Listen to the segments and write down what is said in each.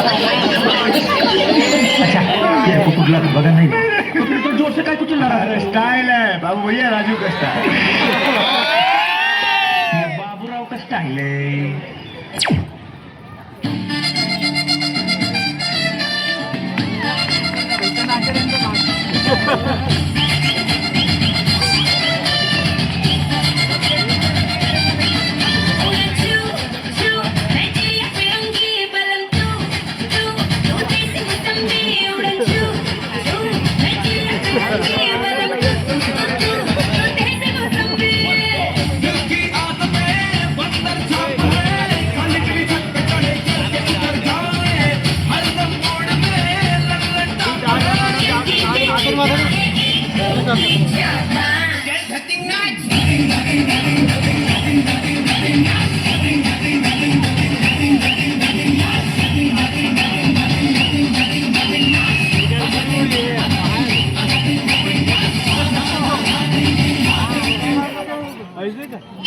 अच्छा ये कुठला बघा नाही तो जोर से काय कुठला रहा स्टाइल है बाबू भैया राजू का स्टाइल ये बाबूराव का स्टाइल है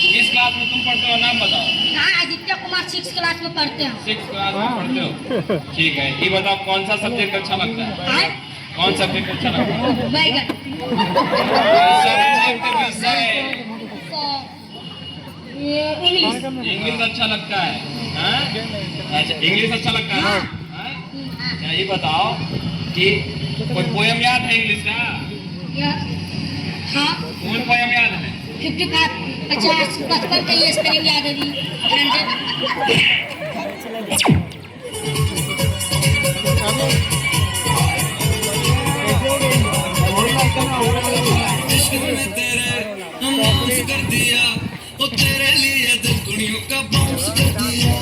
किस क्लास में तुम पढ़ते हो नाम बताओ। हाँ आदित्य कुमार 6 क्लास में पढ़ते हैं। 6 क्लास में पढ़ते हो ठीक है। ये बताओ कौन सा सब्जेक्ट अच्छा लगता है? कौन सब्जेक्ट अच्छा लगता है? बैगन सब्जेक्ट विषय इंग्लिश अच्छा लगता है। हाँ? अच्छा इंग्लिश अच्छा लगता है ना? हाँ? ये बताओ कि कोई पोयम याद है इंग्लिश का? हाँ कौन पोयम याद है? 55 50 55 का ये स्पेलिंग याद है जी 100 कर दिया वो तेरे लिए तो कुड़ियों का बाउंस कर दिया।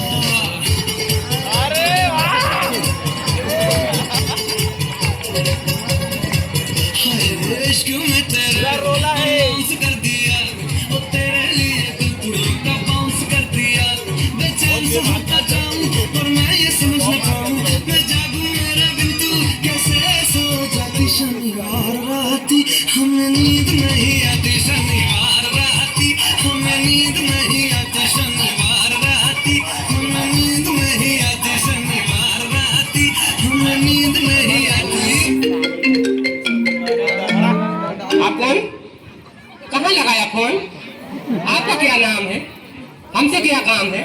अरे वाह इश्क में तेरा रोला है बाउंस कर दिया वो तेरे लिए तो कुड़ियों का बाउंस कर दिया। बेचैन से होता जाऊं और मैं ये समझ न पाऊं मैं जागूं मेरा बिन तू कैसे सो जाती। शनिवार राती हमें नींद नहीं आती। शनिवार राती हमें नींद नहीं आती। शनिवार राती हमें नींद नहीं आती। शनिवार राती हमें नींद नहीं आती। आप कौन? कहाँ लगाया फोन? आपका क्या नाम है? हमसे क्या काम है?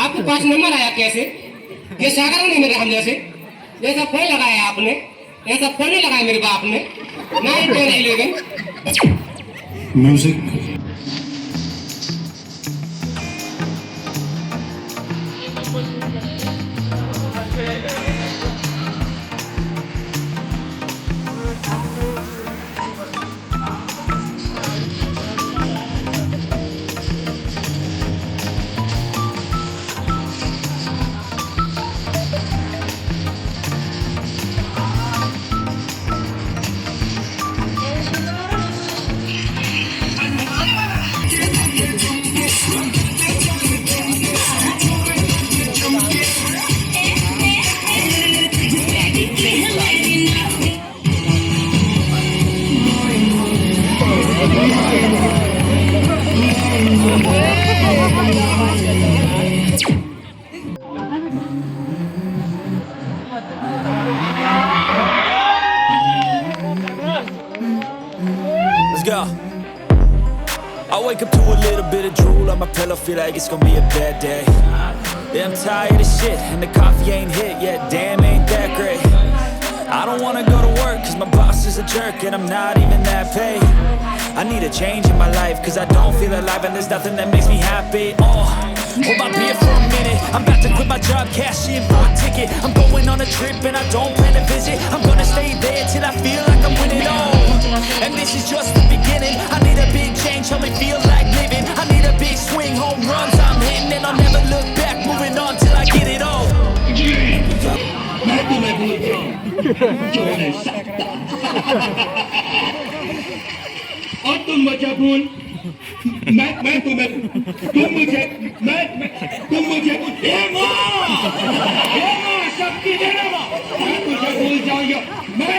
आपके पास नंबर आया कैसे? ये सागर नहीं मेरे हम जैसे जैसा फोन लगाया आपने ऐसा फोन नहीं लगाया मेरे बाप ने नहीं क्यों नहीं ले गए music Go. I wake up to a little bit of drool on my pillow, feel like it's gonna be a bad day. Yeah, I'm tired of shit, and the coffee ain't hit yet, damn, ain't that great. I don't wanna go to work, cause my boss is a jerk, and I'm not even that paid. I need a change in my life, cause I don't feel alive, and there's nothing that makes me happy. Oh, hold my beer for a minute, I'm about to quit my job, cash in for a ticket. I'm going on a trip, and I don't plan to visit. I'm gonna stay there till I feel like I'm winning all. And this is just the beginning. I need a big change, help me feel like living. I need a big swing, home runs I'm hitting, and I'll never look back, moving on till I get it all. मैं तुम्हें भूल जाऊं जो नहीं सकता और तुम मुझे भूल मैं तुम्हें तुम मुझे तुम मुझे हे मां शक्ति देना मैं तुझे भूल जाऊंगा मैं